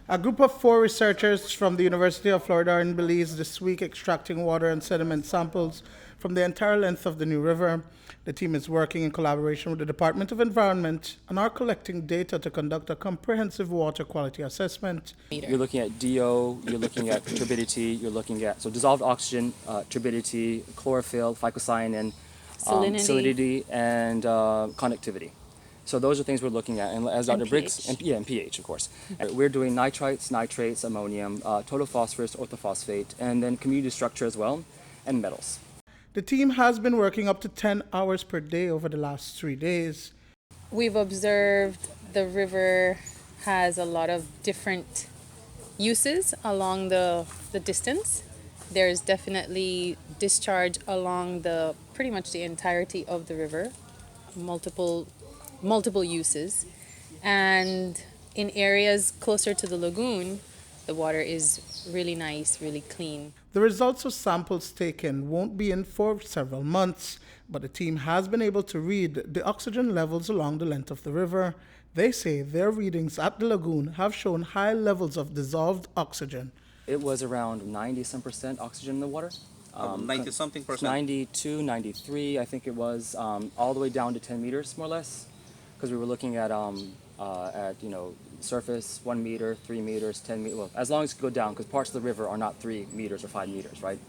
A group of 4 researchers from the University of Florida are in Belize this week extracting water and sediment samples from the entire length of the New River. The team is working in collaboration with the Department of Environment and are collecting data to conduct a comprehensive water quality assessment. You're looking at DO, you're looking at turbidity, you're looking at dissolved oxygen, turbidity, chlorophyll, phycocyanin, salinity, and conductivity. So those are things we're looking at, and as Dr. Briggs, and pH, of course. We're doing nitrites, nitrates, ammonium, total phosphorus, orthophosphate, and then community structure as well, and metals. The team has been working up to 10 hours per day over the last 3 days. We've observed the river has a lot of different uses along the distance. There's definitely discharge along pretty much the entirety of the river, multiple uses. And in areas closer to the lagoon, the water is really nice, really clean. The results of samples taken won't be in for several months, but the team has been able to read the oxygen levels along the length of the river. They say their readings at the lagoon have shown high levels of dissolved oxygen. It was around 90-some% oxygen in the water. 90-something percent? 92, 93, I think it was, all the way down to 10 meters, more or less, because we were looking at surface 1 meter, 3 meters, 10 meters, well, as long as you go down, because parts of the river are not 3 meters or 5 meters, right?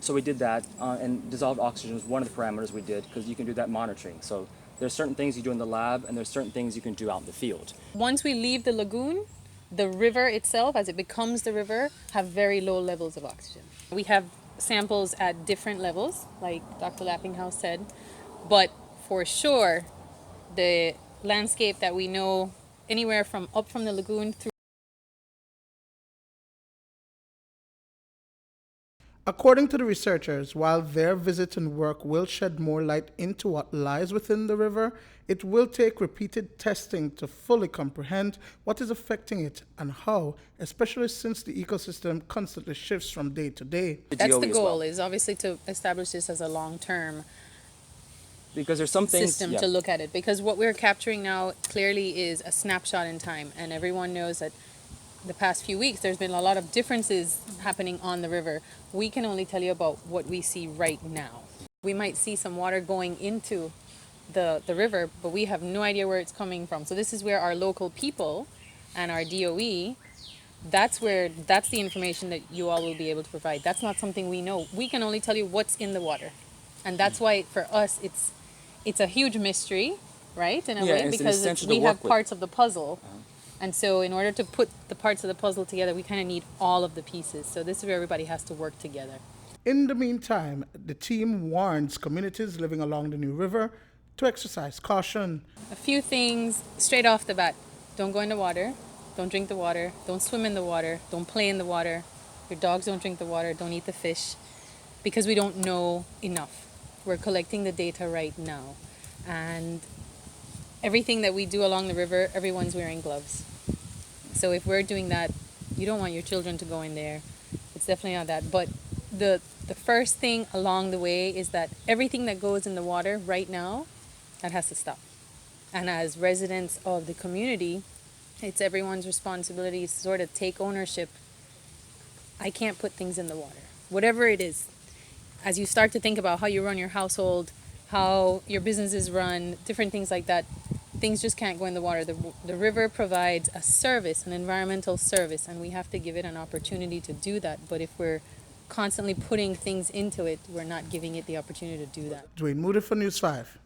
So we did that, and dissolved oxygen was one of the parameters we did, because you can do that monitoring. So there's certain things you do in the lab, and there's certain things you can do out in the field. Once we leave the lagoon, the river itself, as it becomes the river, have very low levels of oxygen. We have samples at different levels, like Dr. Lappinghouse said, but for sure, the landscape that we know anywhere from up from the lagoon through. According to the researchers, while their visit and work will shed more light into what lies within the river, it will take repeated testing to fully comprehend what is affecting it and how, especially since the ecosystem constantly shifts from day to day. That's the goal, is obviously to establish this as a long-term because there's some things system to look at it. Because what we're capturing now clearly is a snapshot in time, and everyone knows that the past few weeks there's been a lot of differences happening on the river. We can only tell you about what we see right now. We might see some water going into the river, but we have no idea where it's coming from. So this is where our local people and our DOE, that's the information that you all will be able to provide. That's not something we know. We can only tell you what's in the water, and that's why for us it's a huge mystery, right, in a way, because we have parts of the puzzle. And so in order to put the parts of the puzzle together, we kind of need all of the pieces. So this is where everybody has to work together. In the meantime, the team warns communities living along the New River to exercise caution. A few things straight off the bat. Don't go in the water. Don't drink the water. Don't swim in the water. Don't play in the water. Your dogs don't drink the water. Don't eat the fish, because we don't know enough. We're collecting the data right now. And everything that we do along the river, everyone's wearing gloves. So if we're doing that, you don't want your children to go in there. It's definitely not that. But the first thing along the way is that everything that goes in the water right now, that has to stop. And as residents of the community, it's everyone's responsibility to sort of take ownership. I can't put things in the water, whatever it is. As you start to think about how you run your household, how your business is run, different things like that, things just can't go in the water. The river provides a service, an environmental service, and we have to give it an opportunity to do that. But if we're constantly putting things into it, we're not giving it the opportunity to do that. Duane Moody for News 5.